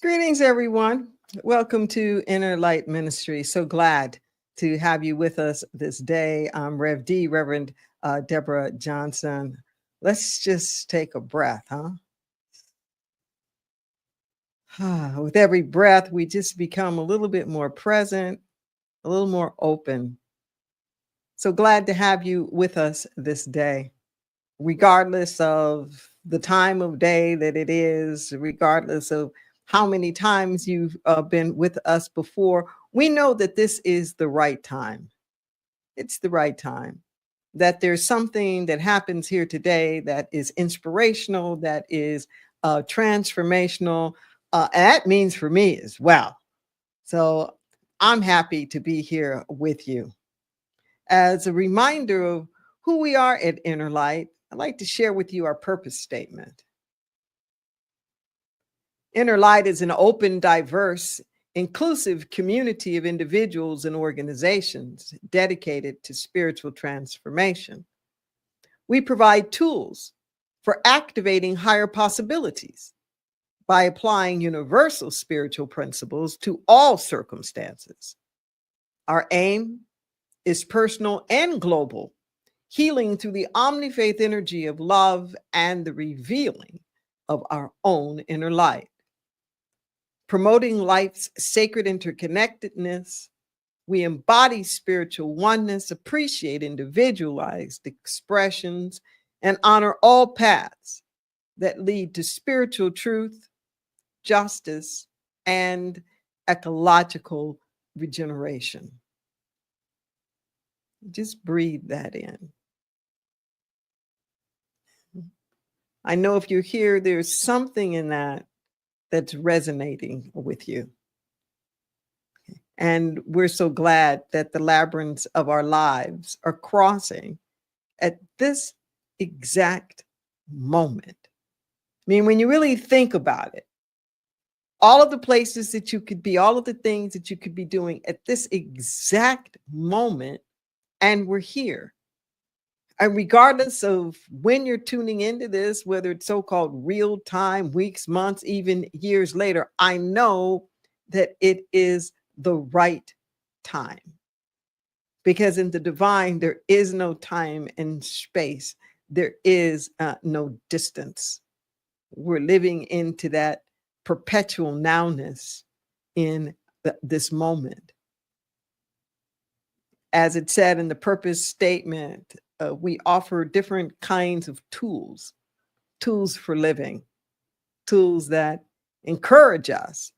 Greetings, everyone. Welcome to Inner Light Ministry. So glad to have you with us this day. I'm Rev D, Reverend Deborah Johnson. Let's just take a breath, huh? With every breath, we just become a little bit more present, a little more open. So glad to have you with us this day, regardless of the time of day that it is, regardless of how many times you've been with us before. We know that this is the right time. It's the right time. That there's something that happens here today that is inspirational, that is transformational. And that means for me as well. So I'm happy to be here with you. As a reminder of who we are at Inner Light, I'd like to share with you our purpose statement. Inner Light is an open, diverse, inclusive community of individuals and organizations dedicated to spiritual transformation. We provide tools for activating higher possibilities by applying universal spiritual principles to all circumstances. Our aim is personal and global, healing through the omni-faith energy of love and the revealing of our own inner light. Promoting life's sacred interconnectedness, we embody spiritual oneness, appreciate individualized expressions, and honor all paths that lead to spiritual truth, justice, and ecological regeneration. Just breathe that in. I know if you're here, there's something in that that's resonating with you. And we're so glad that the labyrinths of our lives are crossing at this exact moment. I mean, when you really think about it, all of the places that you could be, all of the things that you could be doing at this exact moment, and we're here. And regardless of when you're tuning into this, whether it's so-called real time, weeks, months, even years later, I know that it is the right time. Because in the divine, there is no time and space. There is no distance. We're living into that perpetual nowness in this moment. As it said in the purpose statement, we offer different kinds of tools for living, tools that encourage us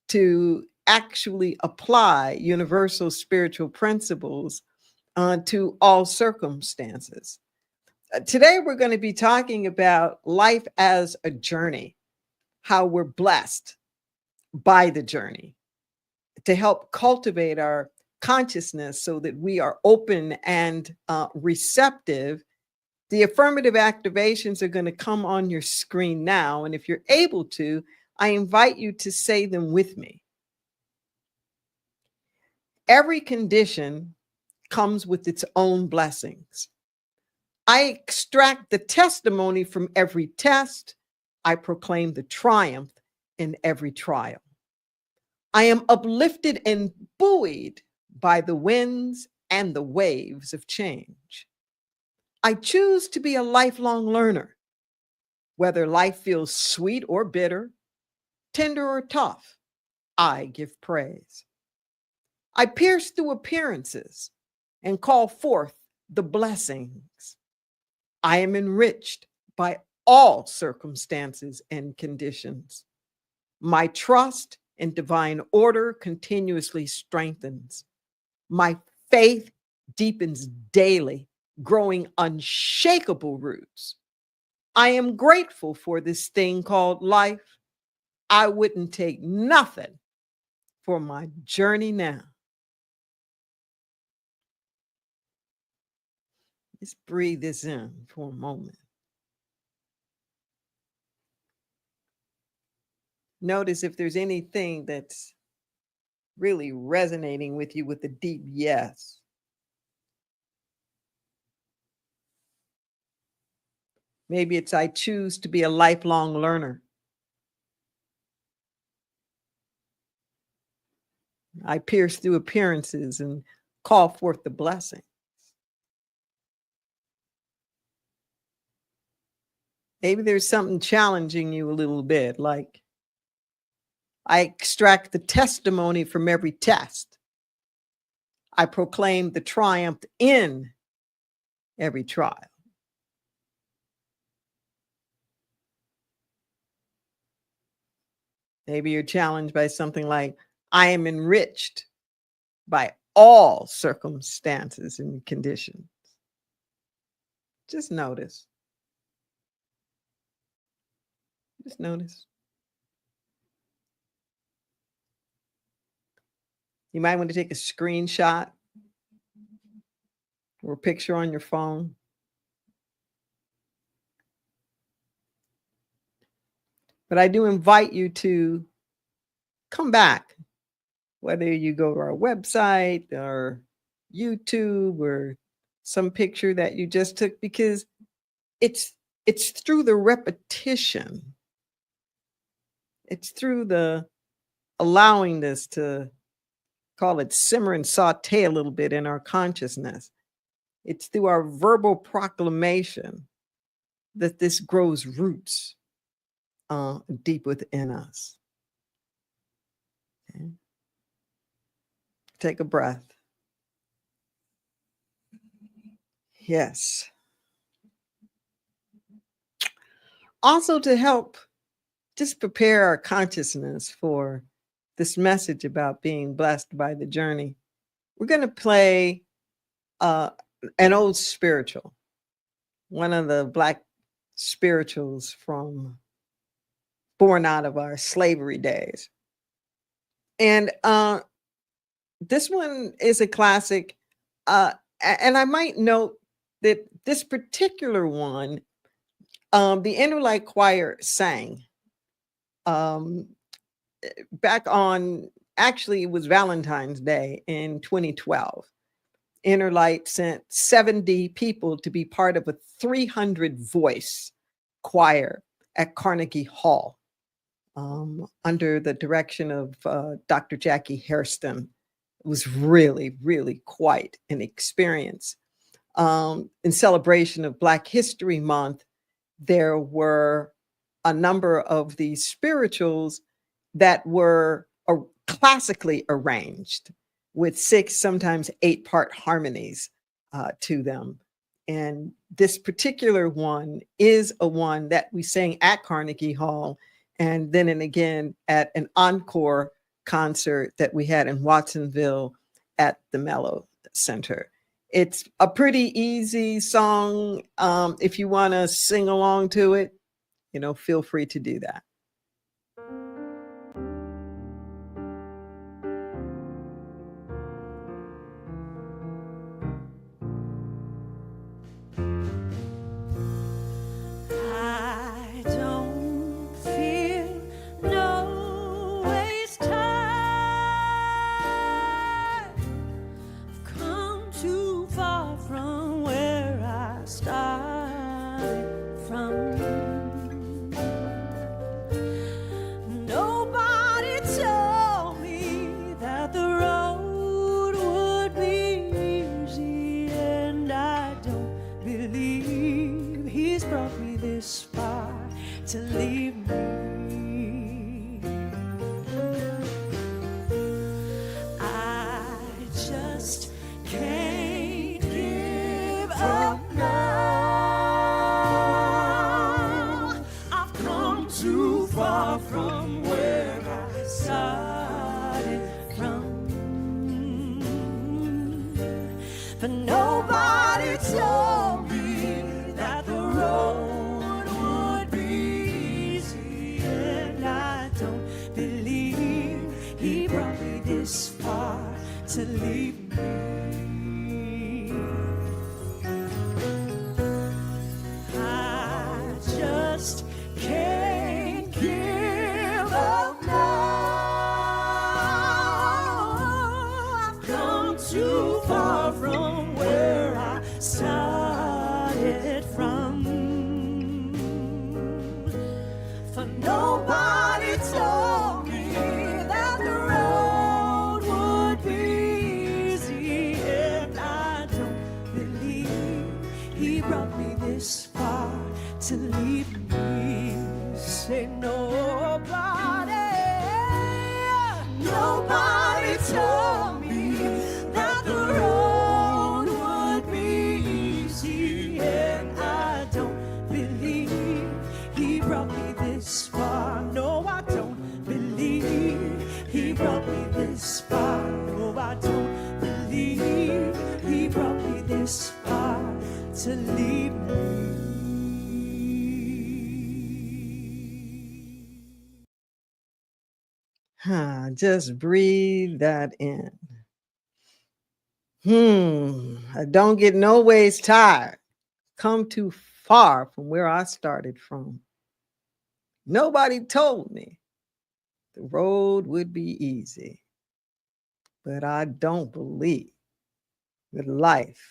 to actually apply universal spiritual principles to all circumstances. Today, we're going to be talking about life as a journey, how we're blessed by the journey to help cultivate our consciousness so that we are open and receptive. The affirmative activations are going to come on your screen now. And if you're able to, I invite you to say them with me. Every condition comes with its own blessings. I extract the testimony from every test. I proclaim the triumph in every trial. I am uplifted and buoyed by the winds and the waves of change. I choose to be a lifelong learner, whether life feels sweet or bitter, tender or tough. I give praise. I pierce through appearances and call forth the blessings. I am enriched by all circumstances and conditions. My trust in divine order continuously strengthens. My faith deepens daily, growing unshakable roots. I am grateful for this thing called life. I wouldn't take nothing for my journey now. Let's breathe this in for a moment. Notice if there's anything that's really resonating with you with a deep yes. Maybe it's I choose to be a lifelong learner. I pierce through appearances and call forth the blessing. Maybe there's something challenging you a little bit, like I extract the testimony from every test. I proclaim the triumph in every trial. Maybe you're challenged by something like, I am enriched by all circumstances and conditions. Just notice. Just notice. You might want to take a screenshot or a picture on your phone. But I do invite you to come back, whether you go to our website or YouTube or some picture that you just took, because it's through the repetition. It's through the allowing this to, call it, simmer and saute a little bit in our consciousness. It's through our verbal proclamation that this grows roots deep within us. Okay. Take a breath. Yes. Also, to help just prepare our consciousness for this message about being blessed by the journey, we're going to play an old spiritual, one of the Black spirituals from born out of our slavery days. And this one is a classic. And I might note that this particular one, the Inner Light Choir sang back on, actually, it was Valentine's Day in 2012. Inner Light sent 70 people to be part of a 300 voice choir at Carnegie Hall under the direction of Dr. Jackie Hairston. It was really, really quite an experience. In celebration of Black History Month, there were a number of these spirituals that were classically arranged with 6, sometimes 8-part harmonies to them. And this particular one is a one that we sang at Carnegie Hall, and then and again at an encore concert that we had in Watsonville at the Mello Center. It's a pretty easy song. If you want to sing along to it, feel free to do that. Nobody told me that the road would Just breathe that in. I don't get no ways tired. Come too far from where I started from. Nobody told me the road would be easy, but I don't believe that life,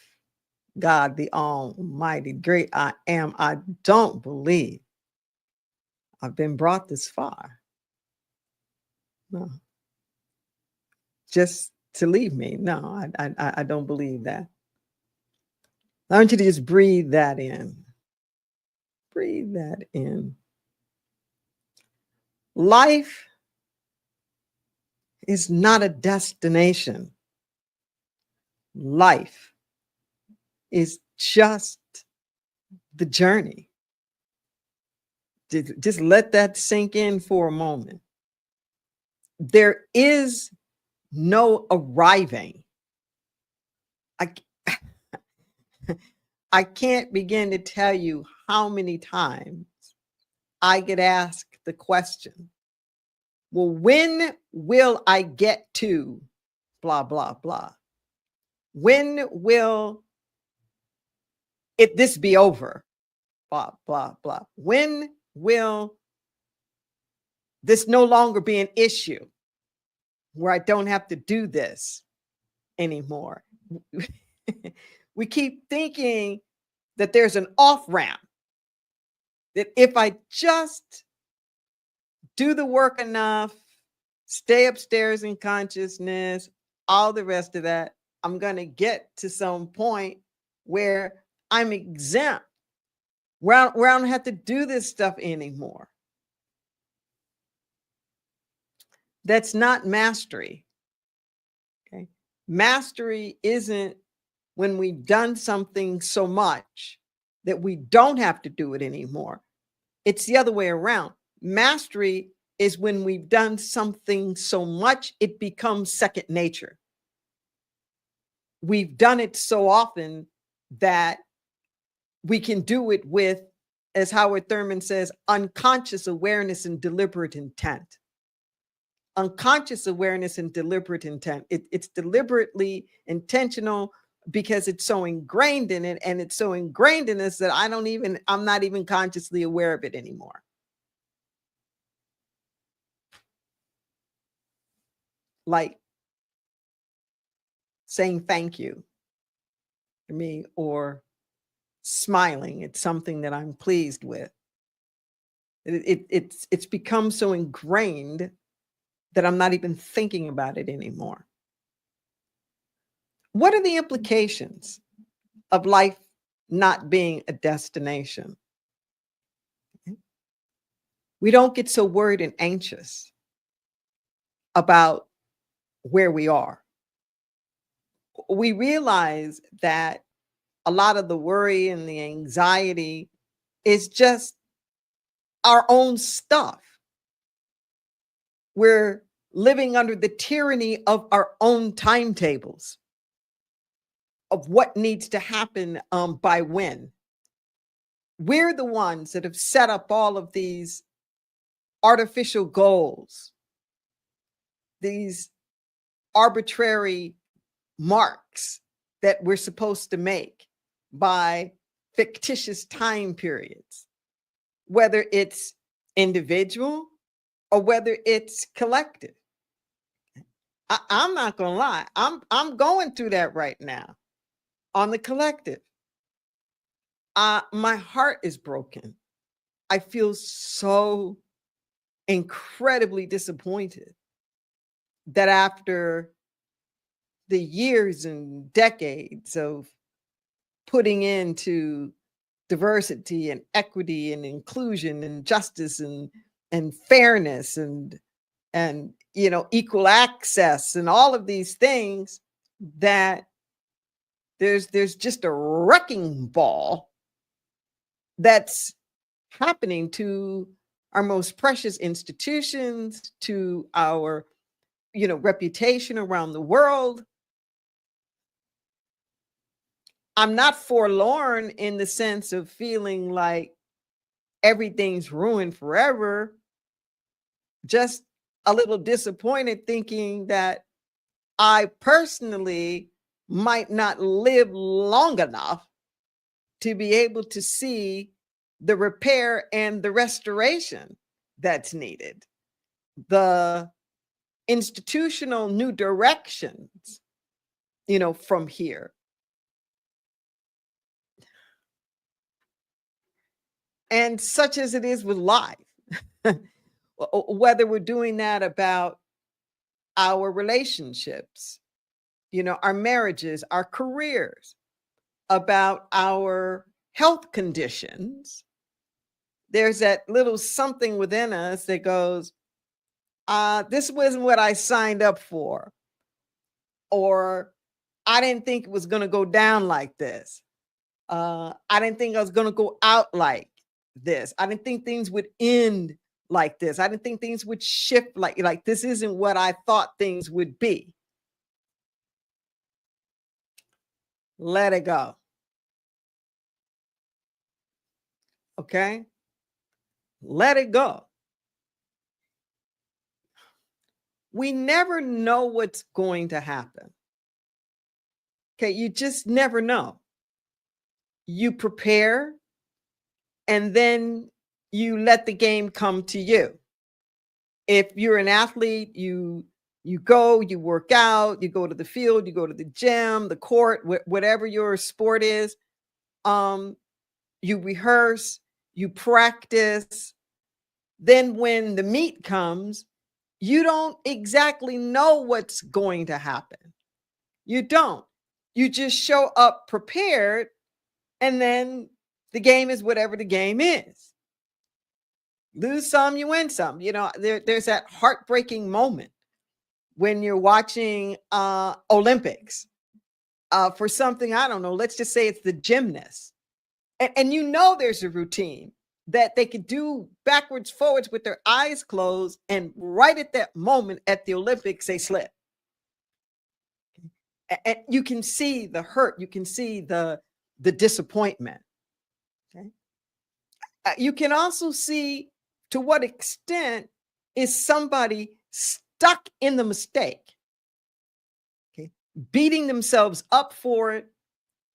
God the Almighty, great I am, I don't believe I've been brought this far. No, just to leave me. No, I don't believe that. I want you to just breathe that in. Breathe that in. Life is not a destination. Life is just the journey. Just let that sink in for a moment. There is no arriving. I, I can't begin to tell you how many times I get asked the question, well, when will I get to blah, blah, blah? When will this be over? Blah, blah, blah. When will this no longer be an issue where I don't have to do this anymore? We keep thinking that there's an off ramp, that if I just do the work enough, stay upstairs in consciousness, all the rest of that, I'm going to get to some point where I'm exempt, where I don't have to do this stuff anymore. That's not mastery. Okay. Mastery isn't when we've done something so much that we don't have to do it anymore. It's the other way around. Mastery is when we've done something so much it becomes second nature. We've done it so often that we can do it with, as Howard Thurman says, unconscious awareness and deliberate intent. Unconscious awareness and deliberate intent. It's deliberately intentional because it's so ingrained in it, and it's so ingrained in us that I'm not even consciously aware of it anymore. Like saying thank you to me, or smiling at something that I'm pleased with. It's become so ingrained that I'm not even thinking about it anymore. What are the implications of life not being a destination? We don't get so worried and anxious about where we are. We realize that a lot of the worry and the anxiety is just our own stuff. We're living under the tyranny of our own timetables of what needs to happen by when. We're the ones that have set up all of these artificial goals, these arbitrary marks that we're supposed to make by fictitious time periods, whether it's individual or whether it's collective. I'm not gonna lie, I'm going through that right now on the collective. My heart is broken. I feel so incredibly disappointed that after the years and decades of putting into diversity and equity and inclusion and justice and fairness and equal access and all of these things, that there's just a wrecking ball that's happening to our most precious institutions, to our reputation around the world. I'm not forlorn in the sense of feeling like everything's ruined forever. Just a little disappointed thinking that I personally might not live long enough to be able to see the repair and the restoration that's needed, the institutional new directions, from here. And such as it is with life, whether we're doing that about our relationships, our marriages, our careers, about our health conditions, there's that little something within us that goes, this wasn't what I signed up for, or I didn't think it was going to go down like this. I didn't think I was going to go out like this. I didn't think things would end like this. I didn't think things would shift like this isn't what I thought things would be. Let it go. Okay? Let it go. We never know what's going to happen. Okay, you just never know. You prepare, and then you let the game come to you. If you're an athlete, you go, you work out, you go to the field, you go to the gym, the court, whatever your sport is. You rehearse, you practice. Then when the meet comes, you don't exactly know what's going to happen. You don't. You just show up prepared, and then the game is whatever the game is. Lose some, you win some. There's that heartbreaking moment when you're watching Olympics for something, I don't know, let's just say it's the gymnast. And there's a routine that they could do backwards, forwards with their eyes closed, and right at that moment at the Olympics, they slip. And you can see the hurt, you can see the disappointment. Okay. You can also see to what extent is somebody stuck in the mistake, okay, beating themselves up for it,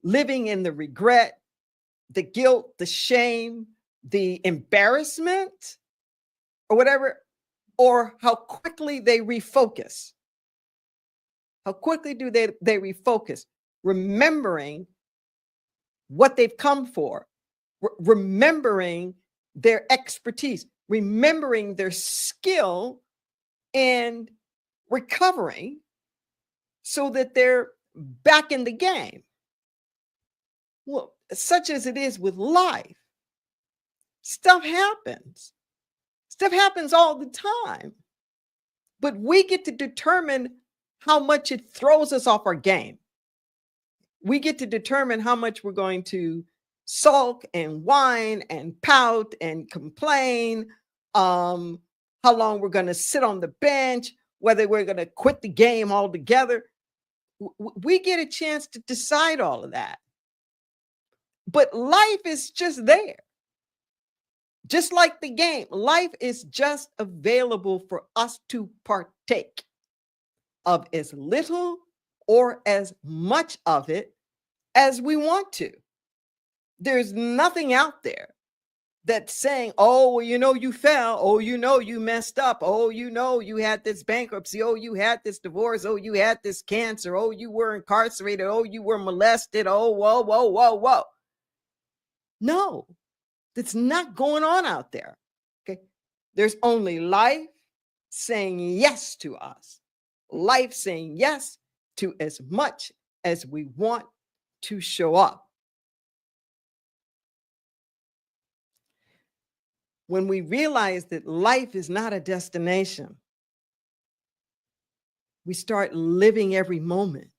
living in the regret, the guilt, the shame, the embarrassment, or whatever, or how quickly they refocus. How quickly do they refocus, remembering what they've come for, remembering their expertise, remembering their skill, and recovering so that they're back in the game. Well, such as it is with life, stuff happens. Stuff happens all the time. But we get to determine how much it throws us off our game. We get to determine how much we're going to sulk and whine and pout and complain, how long we're going to sit on the bench, whether we're going to quit the game altogether. We get a chance to decide all of that. But life is just there. Just like the game, life is just available for us to partake of as little or as much of it as we want to. There's nothing out there that's saying, oh, well, you fell. Oh, you messed up. Oh, you had this bankruptcy. Oh, you had this divorce. Oh, you had this cancer. Oh, you were incarcerated. Oh, you were molested. Oh, whoa, whoa, whoa, whoa. No, that's not going on out there. Okay. There's only life saying yes to us. Life saying yes to as much as we want to show up. When we realize that life is not a destination, we start living every moment.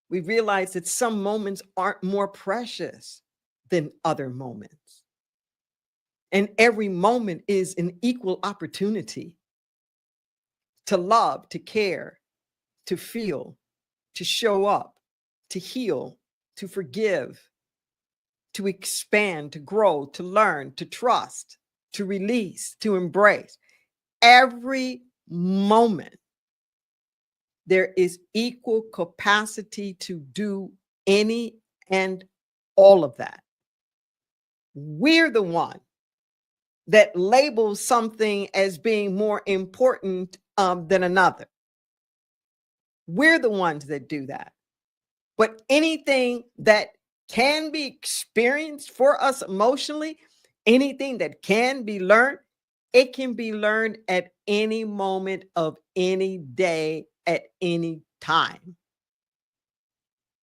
We realize that some moments aren't more precious than other moments. And every moment is an equal opportunity to love, to care, to feel, to show up, to heal, to forgive, to expand, to grow, to learn, to trust, to release, to embrace. every moment, there is equal capacity to do any and all of that. We're the one that labels something as being more important than another. We're the ones that do that. But anything that can be experienced for us emotionally, anything that can be learned, it can be learned at any moment of any day, at any time.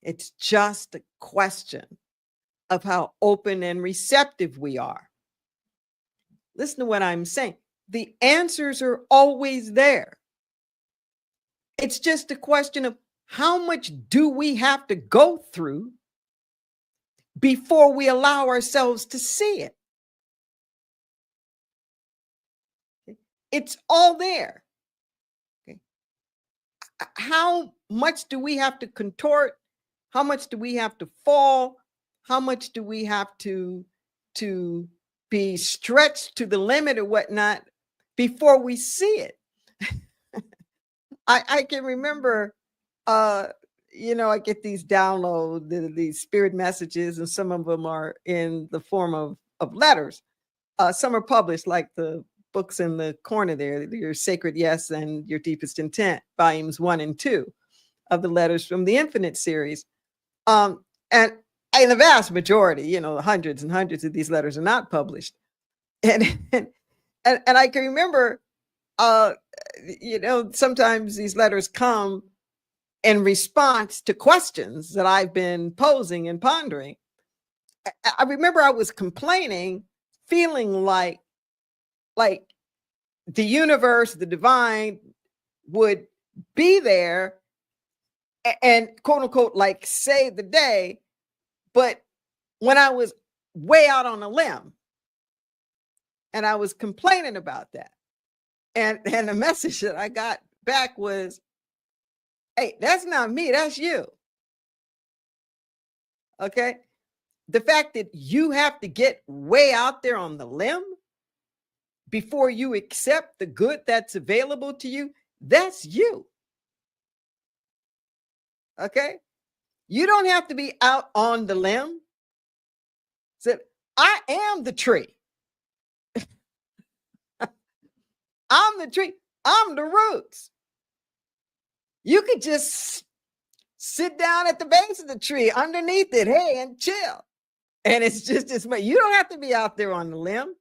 It's just a question of how open and receptive we are. Listen to what I'm saying. The answers are always there. It's just a question of how much do we have to go through before we allow ourselves to see it. It's all there. Okay. How much do we have to contort? How much do we have to fall? How much do we have to be stretched to the limit or whatnot before we see it? I can remember, I get these downloads, these spirit messages, and some of them are in the form of letters. Some are published, like the books in the corner there, Your Sacred Yes and Your Deepest Intent, volumes 1 and 2 of the Letters from the Infinite series. And in the vast majority, hundreds and hundreds of these letters are not published. And I can remember, sometimes these letters come in response to questions that I've been posing and pondering. I remember I was complaining, feeling like the universe, the divine would be there and quote unquote, like save the day. But when I was way out on a limb and I was complaining about that, and the message that I got back was, hey, that's not me, that's you. Okay. The fact that you have to get way out there on the limb before you accept the good that's available to you, that's you. Okay. You don't have to be out on the limb. Said, I am the tree. I'm the tree. I'm the roots. You could just sit down at the base of the tree underneath it, hey, and chill. And it's just as much. You don't have to be out there on the limb.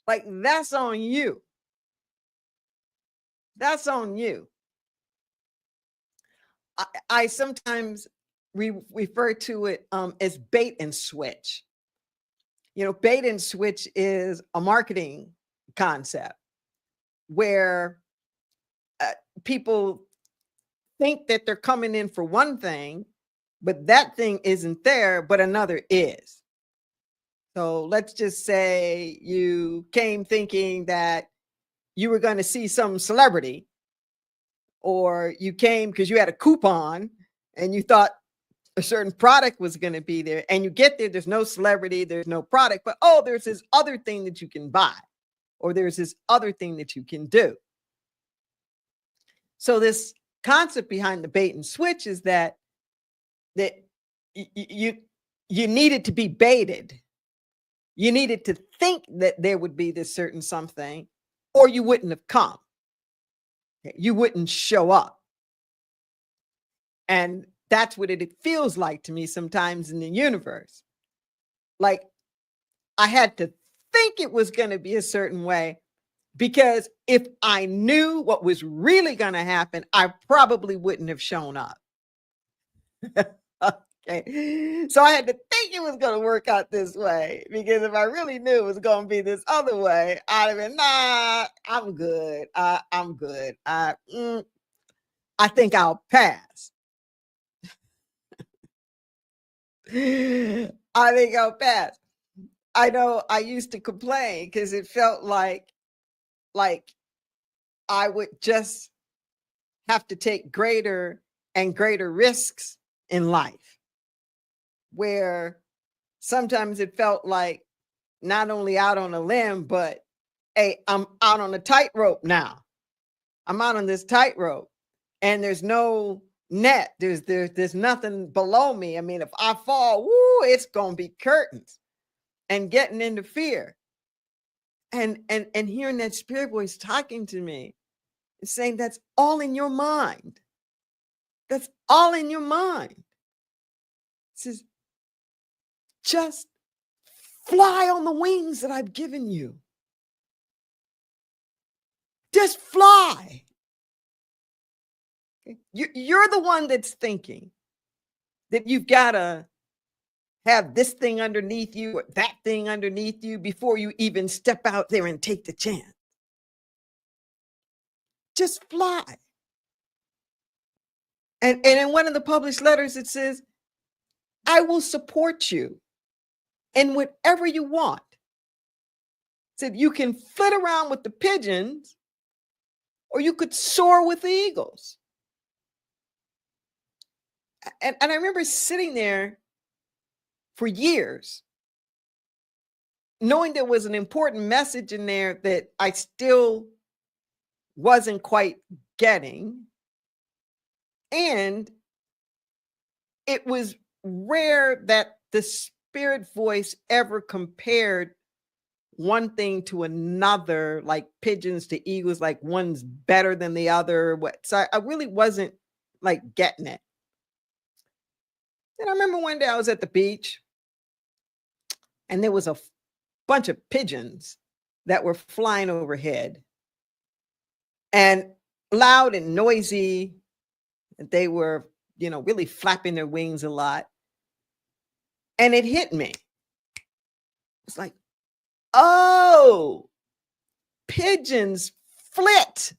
Like, that's on you. That's on you. I sometimes refer to it as bait and switch. Bait and switch is a marketing concept where people think that they're coming in for one thing, but that thing isn't there, but another is. So let's just say you came thinking that you were going to see some celebrity, or you came because you had a coupon and you thought a certain product was going to be there, and you get there, there's no celebrity, there's no product, but there's this other thing that you can buy, or there's this other thing that you can do. So this concept behind the bait and switch is that you needed to be baited. You needed to think that there would be this certain something, or you wouldn't have come. You wouldn't show up. And that's what it feels like to me sometimes in the universe. Like, I had to think it was going to be a certain way, because if I knew what was really going to happen, I probably wouldn't have shown up. Okay. So I had to think it was going to work out this way, because if I really knew it was going to be this other way, I'd have been, nah, I'm good. I'm good. I think I'll pass. I think I'll pass. I know I used to complain because it felt like I would just have to take greater and greater risks in life, where sometimes it felt like not only out on a limb, but hey, I'm out on a tightrope now. I'm out on this tightrope, and there's no net. There's nothing below me. I mean, if I fall, woo, it's gonna be curtains. And getting into fear. And hearing that spirit voice talking to me and saying that's all in your mind. That's all in your mind. It says, just fly on the wings that I've given you. Just fly. Okay? You're the one that's thinking that you've got to have this thing underneath you or that thing underneath you before you even step out there and take the chance. Just fly. And in one of the published letters, it says, I will support you in whatever you want. It said you can flit around with the pigeons or you could soar with the eagles. And I remember sitting there for years, knowing there was an important message in there that I still wasn't quite getting. And it was rare that the spirit voice ever compared one thing to another, like pigeons to eagles, like one's better than the other. So I really wasn't like getting it. And I remember one day I was at the beach and there was a bunch of pigeons that were flying overhead and loud and noisy. They were, really flapping their wings a lot. And it hit me. It's like, oh, pigeons flit.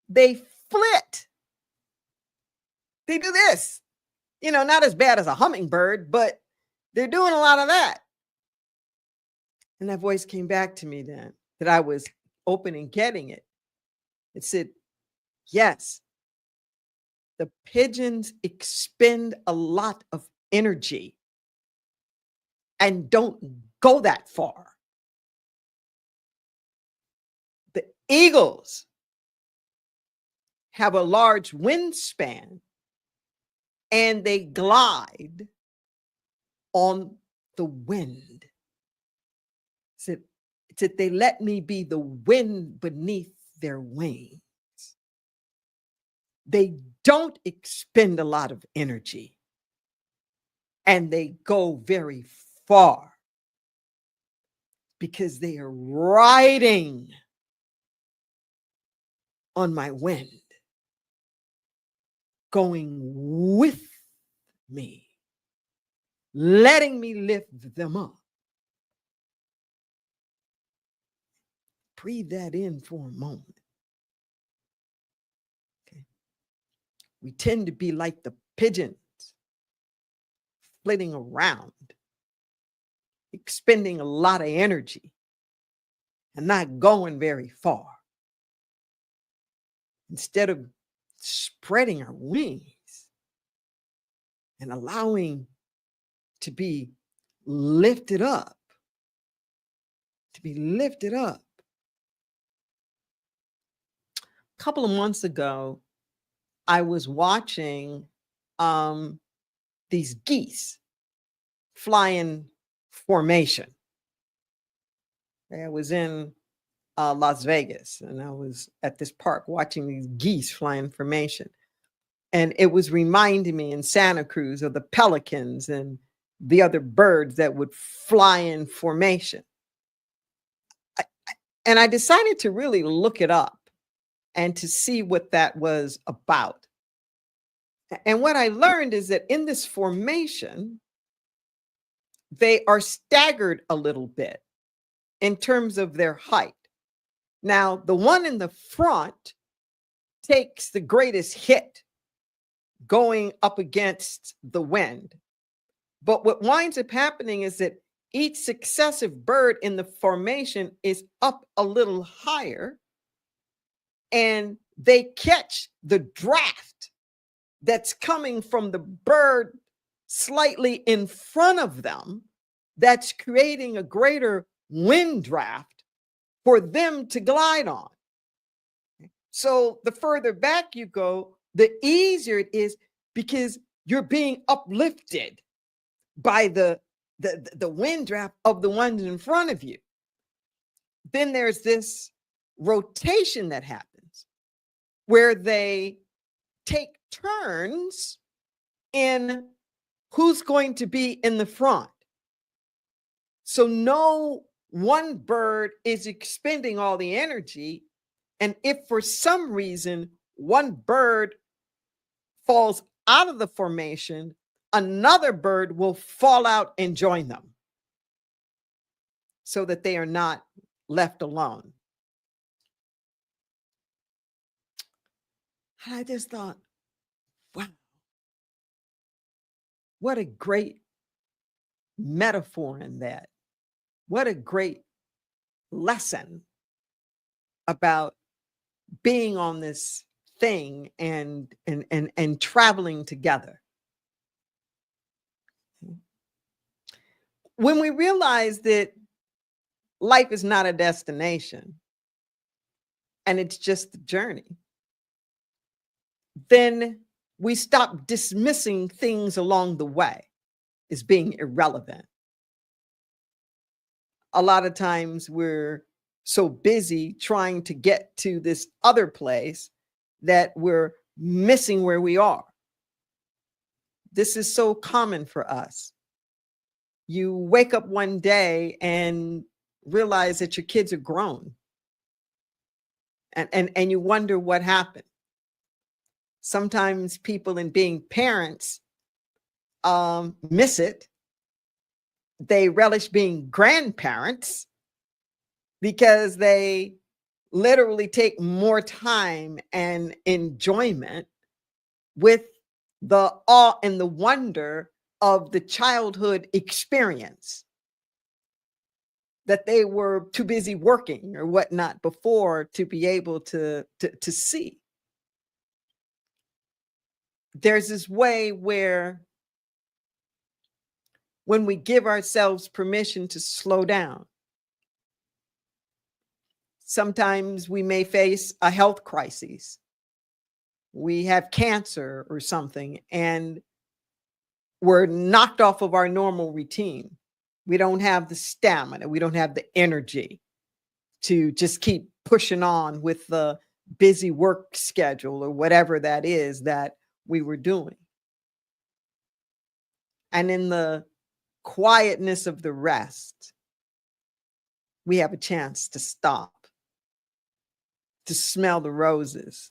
They flit. They do this. Not as bad as a hummingbird, but they're doing a lot of that. And that voice came back to me then that I was open and getting it. It said, yes, the pigeons expend a lot of energy and don't go that far. The eagles have a large wingspan and they glide on the wind. It said they let me be the wind beneath their wings. They don't expend a lot of energy and they go very far because they are riding on my wind, going with me, letting me lift them up. Breathe that in for a moment. Okay. We tend to be like the pigeons, flitting around, expending a lot of energy and not going very far. Instead of spreading our wings and allowing to be lifted up, A couple of months ago, I was watching these geese fly in formation. I was in Las Vegas, and I was at this park watching these geese fly in formation. And it was reminding me in Santa Cruz of the pelicans and the other birds that would fly in formation. And I decided to really look it up and to see what that was about. And what I learned is that in this formation, they are staggered a little bit in terms of their height. Now, the one in the front takes the greatest hit going up against the wind. But what winds up happening is that each successive bird in the formation is up a little higher, and they catch the draft that's coming from the bird slightly in front of them, that's creating a greater wind draft for them to glide on. So the further back you go, the easier it is because you're being uplifted by the wind draft of the ones in front of you. Then there's this rotation that happens where they take turns in who's going to be in the front. So no one bird is expending all the energy. And if for some reason one bird falls out of the formation, another bird will fall out and join them so that they are not left alone. And I just thought, wow, what a great metaphor in that. What a great lesson about being on this thing and traveling together. When we realize that life is not a destination and it's just the journey, then we stop dismissing things along the way as being irrelevant. A lot of times we're so busy trying to get to this other place that we're missing where we are. This is so common for us. You wake up one day and realize that your kids are grown, and you wonder what happened. Sometimes people, in being parents, miss it. They relish being grandparents because they literally take more time and enjoyment with the awe and the wonder of the childhood experience that they were too busy working or whatnot before to be able to see. There's this way where when we give ourselves permission to slow down, sometimes we may face a health crisis. We have cancer or something, and we're knocked off of our normal routine. We don't have the stamina. We don't have the energy to just keep pushing on with the busy work schedule or whatever that is that we were doing. And in the quietness of the rest, we have a chance to stop, to smell the roses,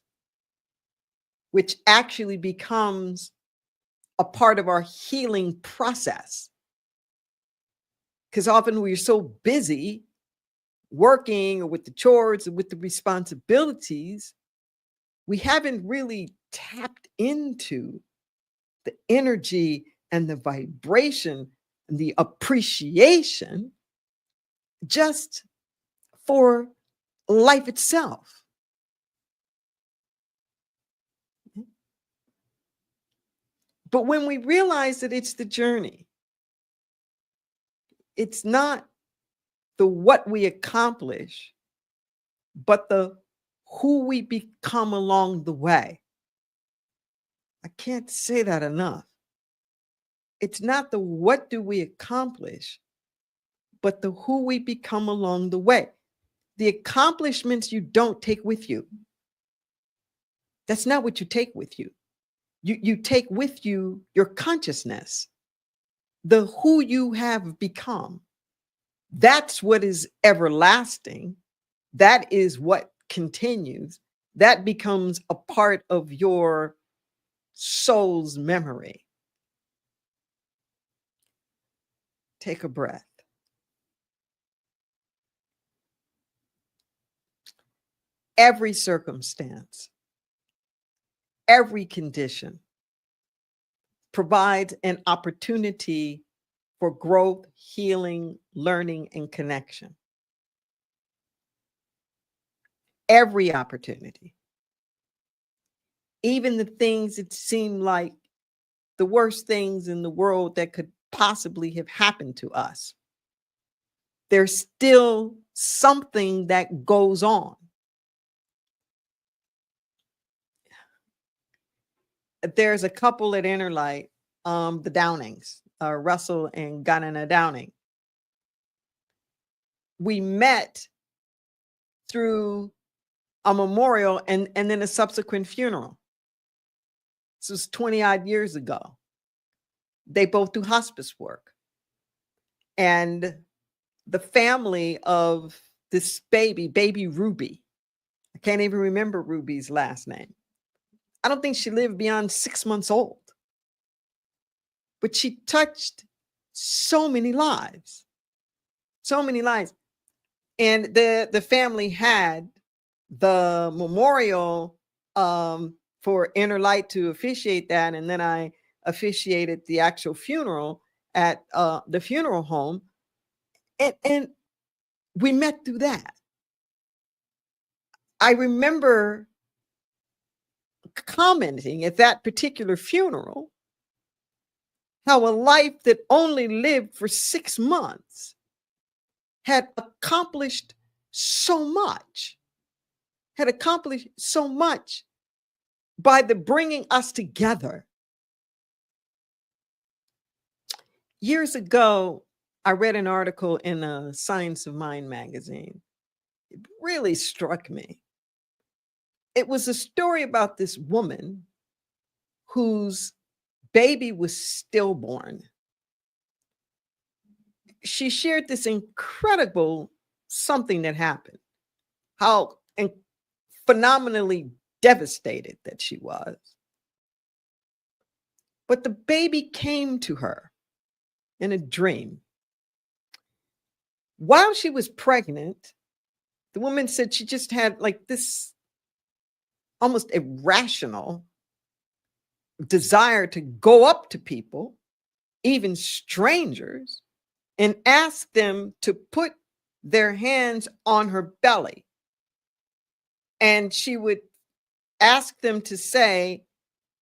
which actually becomes a part of our healing process. Because often we're so busy working or with the chores or with the responsibilities, we haven't really tapped into the energy and the vibration and the appreciation just for life itself. But when we realize that it's the journey, it's not the what we accomplish, but the who we become along the way. I can't say that enough. It's not the what do we accomplish, but the who we become along the way. The accomplishments you don't take with you. That's not what you take with you. You take with you your consciousness, the who you have become. That's what is everlasting. That is what continues. That becomes a part of your soul's memory. Take a breath. Every circumstance, every condition provides an opportunity for growth, healing, learning, and connection. Every opportunity. Even the things that seem like the worst things in the world that could possibly have happened to us, there's still something that goes on. There's a couple at Interlight, the Downings, Russell and Ganana Downing. We met through a memorial and then a subsequent funeral. This was 20 odd years ago. They both do hospice work. And the family of this baby Ruby, I can't even remember Ruby's last name. I don't think she lived beyond 6 months old. But she touched so many lives. So many lives. And the family had the memorial for Interlight to officiate that. And then I officiated the actual funeral at the funeral home. And we met through that. I remember commenting at that particular funeral how a life that only lived for 6 months had accomplished so much, by the bringing us together. Years ago, I read an article in a Science of Mind magazine. It really struck me. It was a story about this woman whose baby was stillborn. She shared this incredible something that happened, how phenomenally devastated that she was. But the baby came to her in a dream. While she was pregnant, the woman said she just had like this almost irrational desire to go up to people, even strangers, and ask them to put their hands on her belly. And she would ask them to say,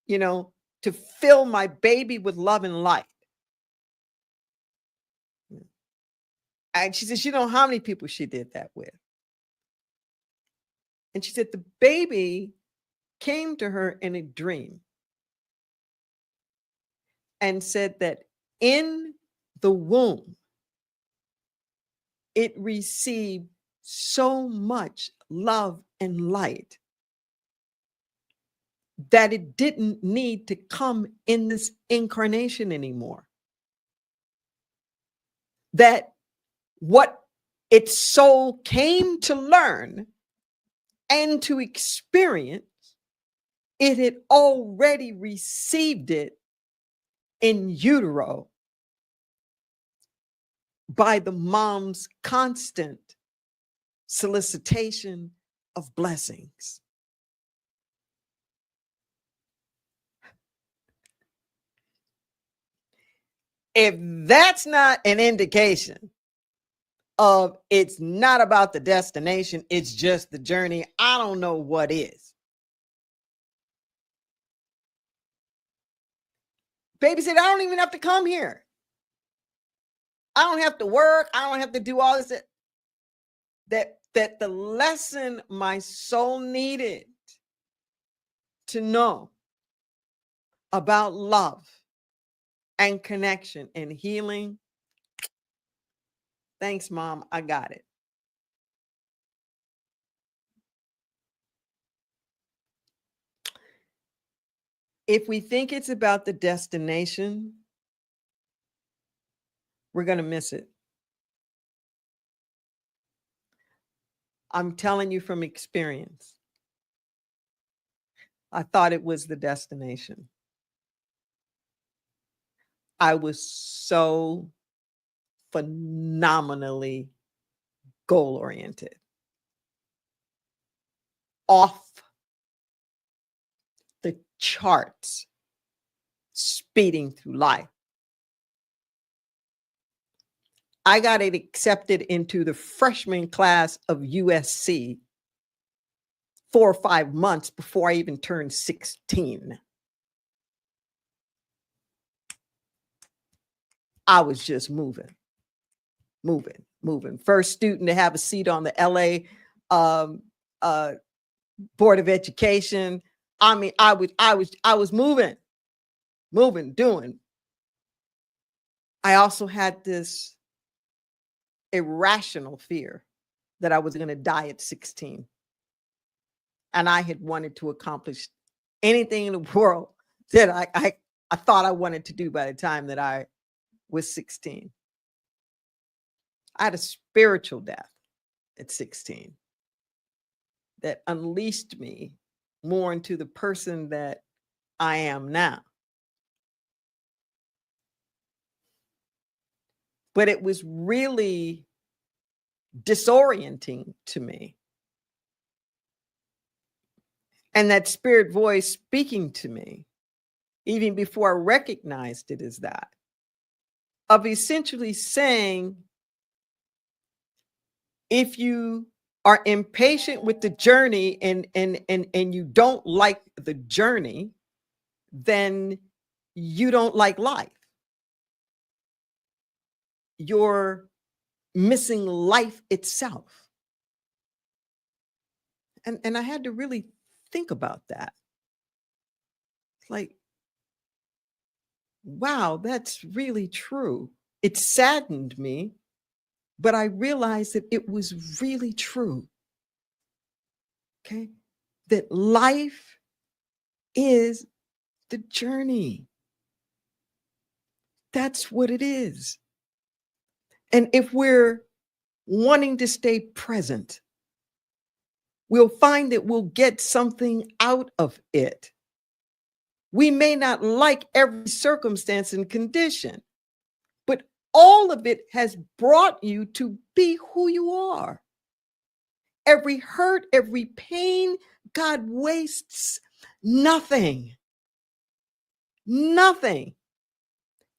to fill my baby with love and light. And she said, how many people she did that with. And she said the baby came to her in a dream and said that in the womb, it received so much love and light that it didn't need to come in this incarnation anymore. That what its soul came to learn and to experience, it had already received it in utero by the mom's constant solicitation of blessings. If that's not an indication of it's not about the destination, it's just the journey, I don't know what is. Baby said, I don't even have to come here. I don't have to work. I don't have to do all this. That the lesson my soul needed to know about love and connection and healing. Thanks, Mom. I got it. If we think it's about the destination, we're going to miss it. I'm telling you from experience. I thought it was the destination. I was so phenomenally goal-oriented, off the charts, speeding through life. I got it accepted into the freshman class of USC 4 or 5 months before I even turned 16. I was just moving. moving. First student to have a seat on the LA um, uh, Board of Education. I mean, I was moving, doing. I also had this irrational fear that I was going to die at 16. And I had wanted to accomplish anything in the world that I thought I wanted to do by the time that I was 16. I had a spiritual death at 16 that unleashed me more into the person that I am now. But it was really disorienting to me. And that spirit voice speaking to me, even before I recognized it as that, of essentially saying, if you are impatient with the journey and you don't like the journey, then you don't like life. You're missing life itself. And I had to really think about that. Like, wow, that's really true. It saddened me, but I realized that it was really true. Okay? That life is the journey. That's what it is. And if we're wanting to stay present, we'll find that we'll get something out of it. We may not like every circumstance and condition, but all of it has brought you to be who you are. Every hurt, every pain, God wastes nothing. Nothing.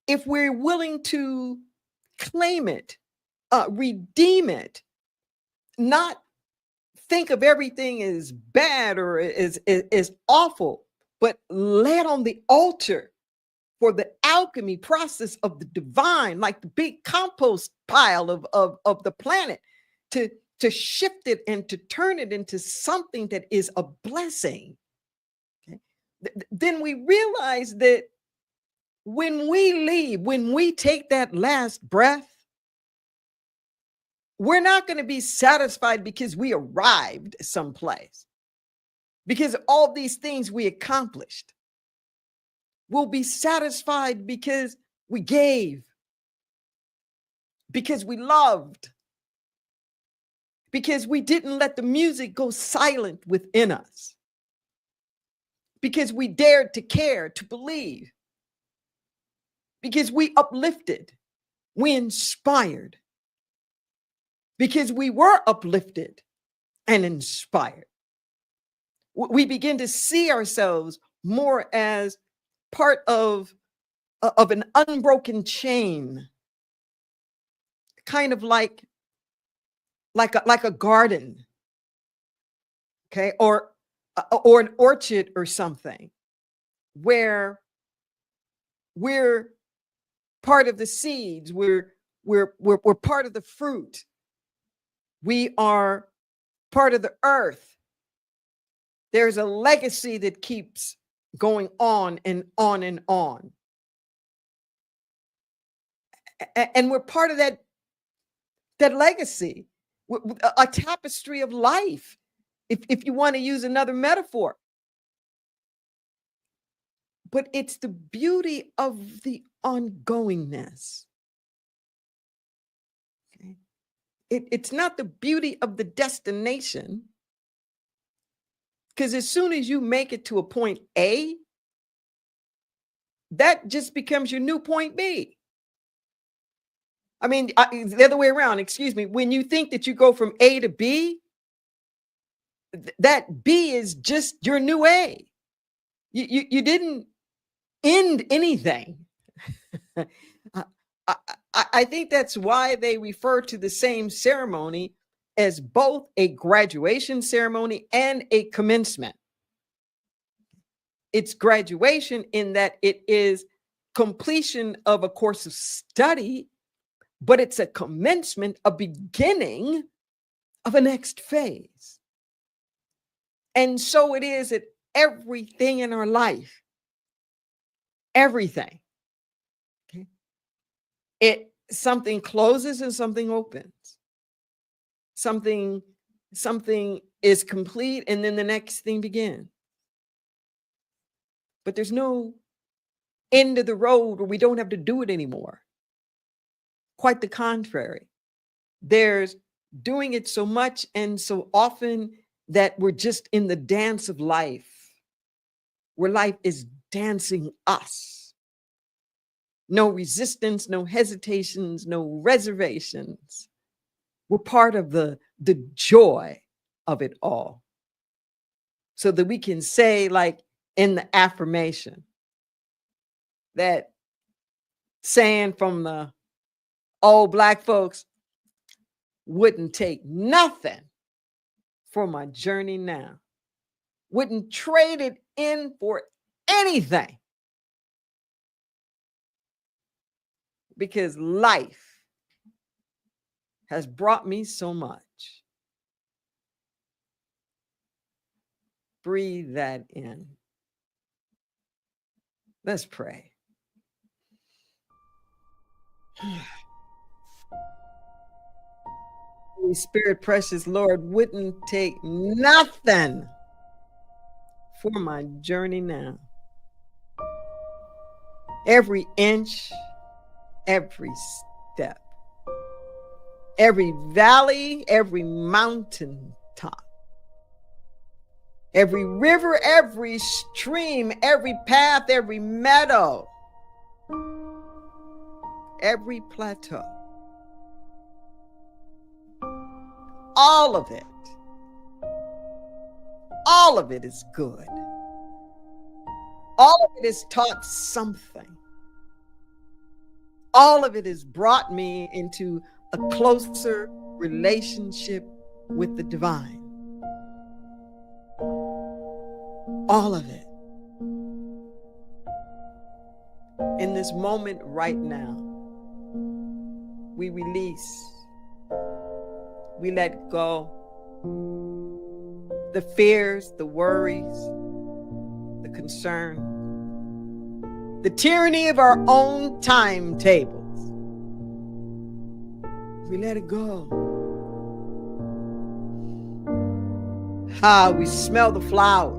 If we're willing to claim it, redeem it, not think of everything as bad or as awful, but lay it on the altar for the alchemy process of the divine, like the big compost pile of the planet, to shift it and to turn it into something that is a blessing. Okay? Then we realize that when we leave, when we take that last breath, we're not going to be satisfied because we arrived someplace, because all these things we accomplished. We'll be satisfied because we gave, because we loved, because we didn't let the music go silent within us, because we dared to care, to believe, because we uplifted, we inspired, because we were uplifted and inspired. We begin to see ourselves more as part of an unbroken chain, kind of like a garden, okay, or an orchard or something, where we're part of the seeds, we're part of the fruit, we are part of the earth. There's a legacy that keeps going on and on and on. And we're part of that legacy, a tapestry of life, if you want to use another metaphor. But it's the beauty of the ongoingness. Okay? It's not the beauty of the destination. Because as soon as you make it to a point A, that just becomes your new point B. I mean, the other way around, excuse me. When you think that you go from A to B, that B is just your new A. You didn't end anything. I think that's why they refer to the same ceremony as both a graduation ceremony and a commencement. It's graduation in that it is completion of a course of study, but it's a commencement, a beginning of a next phase. And so it is at everything in our life. Everything. Okay. Something closes and something opens. Something is complete and then the next thing begins. But there's no end of the road where we don't have to do it anymore. Quite the contrary. There's doing it so much and so often that we're just in the dance of life, where life is dancing us. No resistance, no hesitations, no reservations. We're part of the joy of it all. So that we can say, like in the affirmation, that saying from the old Black folks, wouldn't take nothing for my journey now. Wouldn't trade it in for anything. Because life has brought me so much. Breathe that in. Let's pray. Holy Spirit, precious Lord, wouldn't take nothing for my journey now. Every inch, every step, every valley, every mountain top, every river, every stream, every path, every meadow, every plateau, all of it is good. All of it has taught something. All of it has brought me into a closer relationship with the divine. All of it. In this moment right now, we release, we let go the fears, the worries, the concern, the tyranny of our own timetables. We let it go. We smell the flowers.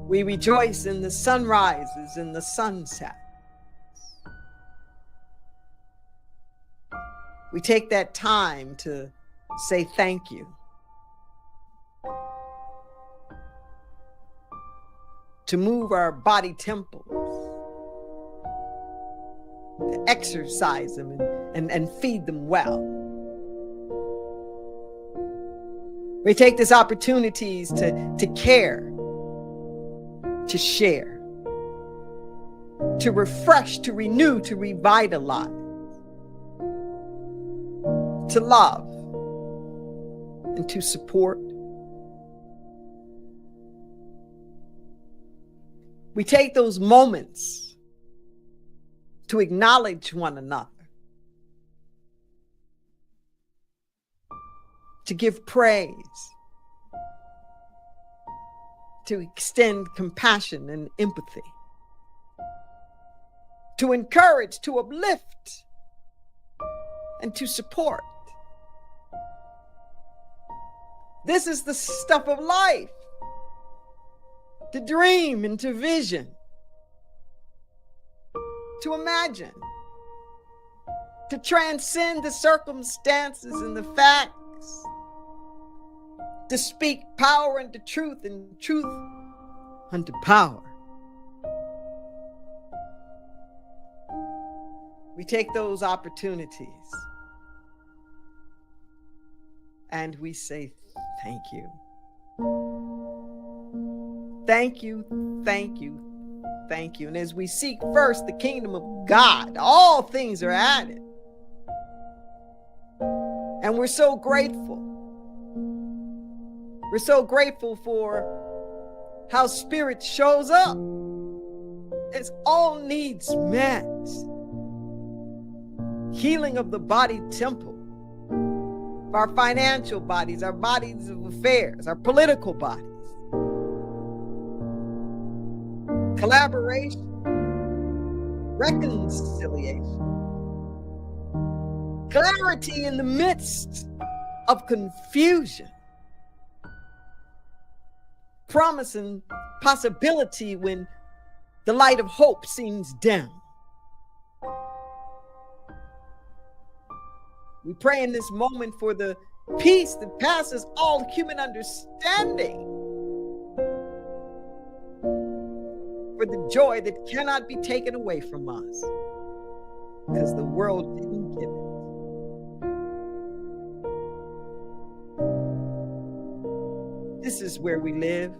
We rejoice in the sunrises and the sunsets. We take that time to say thank you. To move our body temples, to exercise them and feed them well. We take these opportunities to care, to share, to refresh, to renew, to revitalize, to love, and to support. We take those moments to acknowledge one another, to give praise, to extend compassion and empathy, to encourage, to uplift, and to support. This is the stuff of life. To dream and to vision, to imagine, to transcend the circumstances and the facts, to speak power unto truth and truth unto power. We take those opportunities and we say thank you. Thank you, thank you, thank you. And as we seek first the kingdom of God, all things are added. And we're so grateful. We're so grateful for how Spirit shows up It's all needs met. Healing of the body temple, our financial bodies, our bodies of affairs, our political bodies. Collaboration, reconciliation, clarity in the midst of confusion, promise and possibility when the light of hope seems dim. We pray in this moment for the peace that passes all human understanding, for the joy that cannot be taken away from us because the world didn't give it. This is where we live,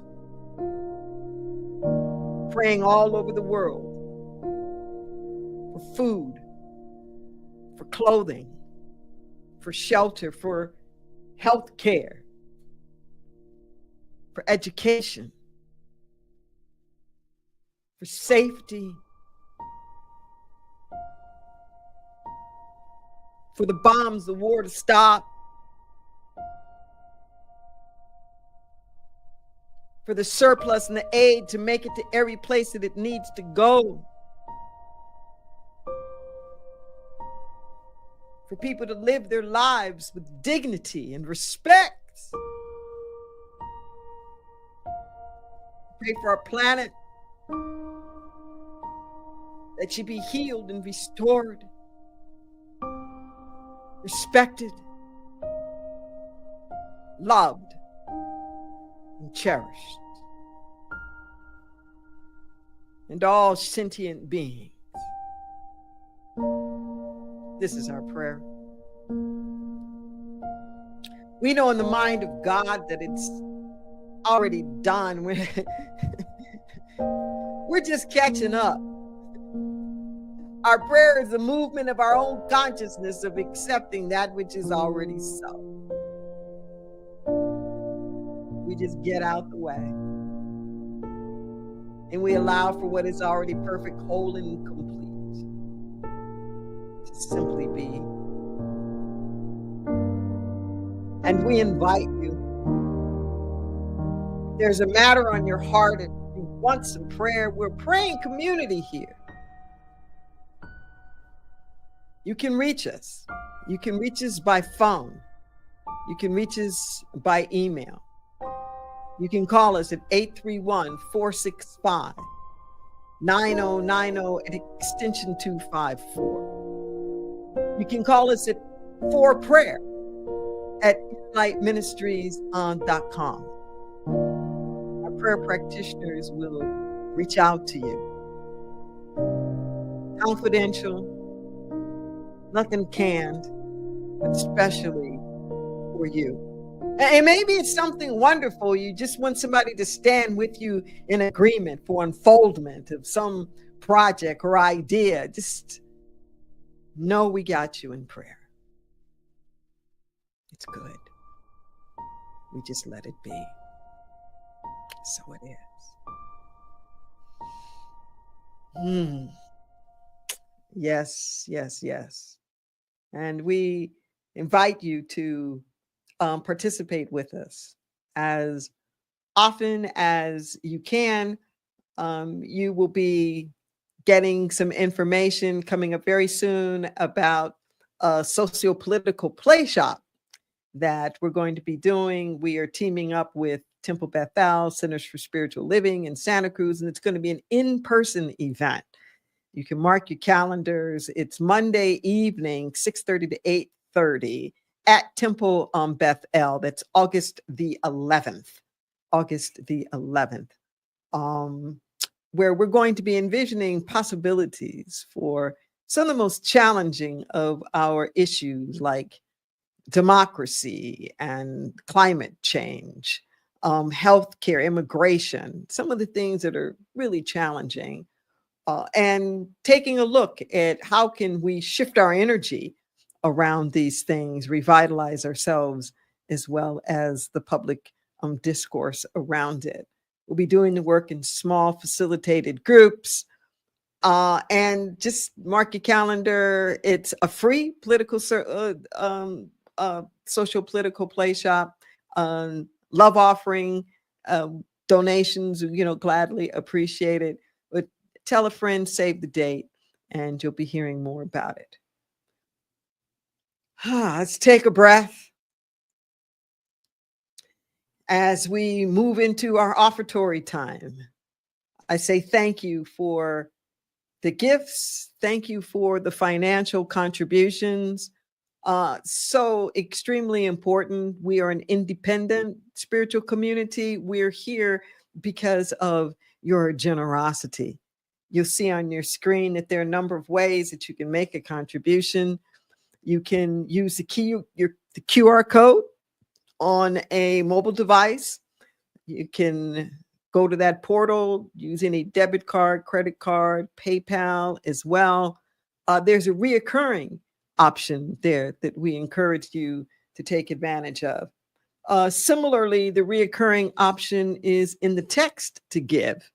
praying all over the world for food, for clothing, for shelter, for health care, for education, for safety, for the bombs, the war to stop, for the surplus and the aid to make it to every place that it needs to go, for people to live their lives with dignity and respect. Pray for our planet, that she be healed and restored, respected, loved, and cherished. And all sentient beings. This is our prayer. We know in the mind of God that it's already done. We're just catching up. Our prayer is a movement of our own consciousness of accepting that which is already so. We just get out the way. And we allow for what is already perfect, whole, and complete to simply be. And we invite you. There's a matter on your heart and you want some prayer. We're praying community here. You can reach us. You can reach us by phone. You can reach us by email. You can call us at 831-465-9090 at extension 254. You can call us for prayer at lightministries.com. Our prayer practitioners will reach out to you. Confidential, nothing canned, but especially for you. And maybe it's something wonderful. You just want somebody to stand with you in agreement for unfoldment of some project or idea. Just know we got you in prayer. It's good. We just let it be. So it is. Yes, yes, yes. And we invite you to participate with us as often as you can. You will be getting some information coming up very soon about a socio-political play shop that we're going to be doing. We are teaming up with Temple Bethel, Centers for Spiritual Living in Santa Cruz, and it's going to be an in-person event. You can mark your calendars. It's Monday evening, 6:30 to 8:30 at Temple Bethel. That's August the 11th. August the 11th. Where we're going to be envisioning possibilities for some of the most challenging of our issues like democracy and climate change, healthcare, immigration, some of the things that are really challenging, and taking a look at how can we shift our energy around these things, revitalize ourselves, as well as the public discourse around it. We'll be doing the work in small facilitated groups. And just mark your calendar. It's a free social political play shop, love offering, donations, gladly appreciate it. But tell a friend, save the date, and you'll be hearing more about it. Let's take a breath as we move into our offertory time. I say thank you for the gifts. Thank you for the financial contributions. So extremely important. We are an independent spiritual community. We're here because of your generosity. You'll see on your screen that there are a number of ways that you can make a contribution. You can use the QR code on a mobile device. You can go to that portal, use any debit card, credit card, PayPal as well. There's a reoccurring option there that we encourage you to take advantage of. Similarly, the reoccurring option is in the text to give,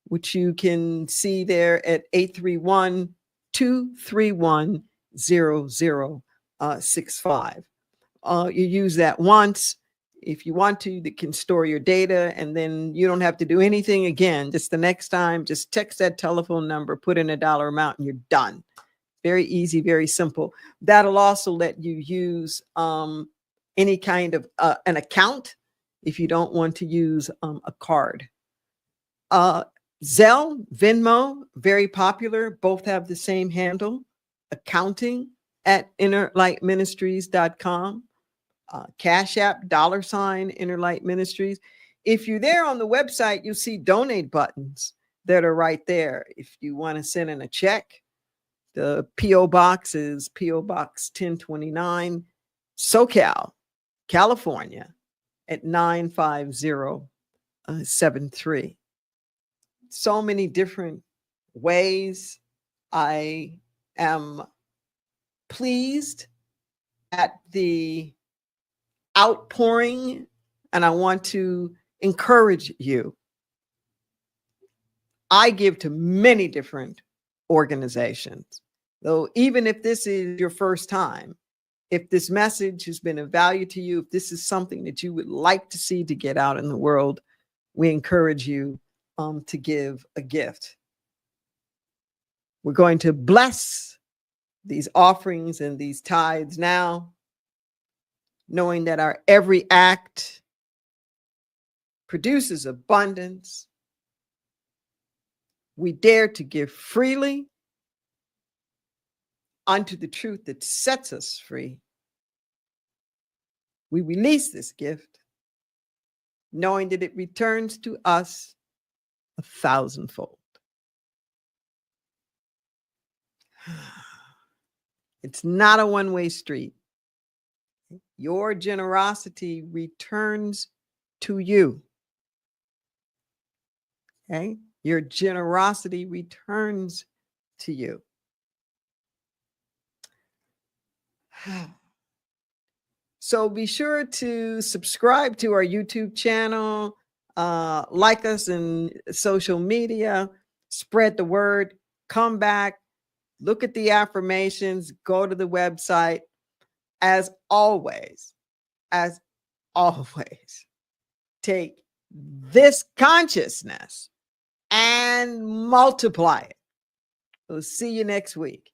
which you can see there at 831-231-0065. You use that once. If you want to, that can store your data, and then you don't have to do anything again. Just the next time, just text that telephone number, put in a dollar amount, and you're done. Very easy, very simple. That'll also let you use any kind of an account if you don't want to use a card. Zelle, Venmo, very popular. Both have the same handle, accounting@innerlightministries.com. Cash App, $ Inner Light Ministries. If you're there on the website, you'll see donate buttons that are right there. If you want to send in a check, the P.O. Box is P.O. Box 1029, SoCal, California, at 95073. So many different ways. I am pleased at the outpouring, and I want to encourage you. I give to many different organizations, though even if this is your first time, if this message has been of value to you, if this is something that you would like to see to get out in the world, we encourage you to give a gift. We're going to bless these offerings and these tithes now, knowing that our every act produces abundance. We dare to give freely unto the truth that sets us free. We release this gift, knowing that it returns to us 1,000-fold. It's not a one-way street. Your generosity returns to you. Okay? Your generosity returns to you. So be sure to subscribe to our YouTube channel, like us in social media, spread the word, come back, look at the affirmations, go to the website. As always, take this consciousness and multiply it. We'll see you next week.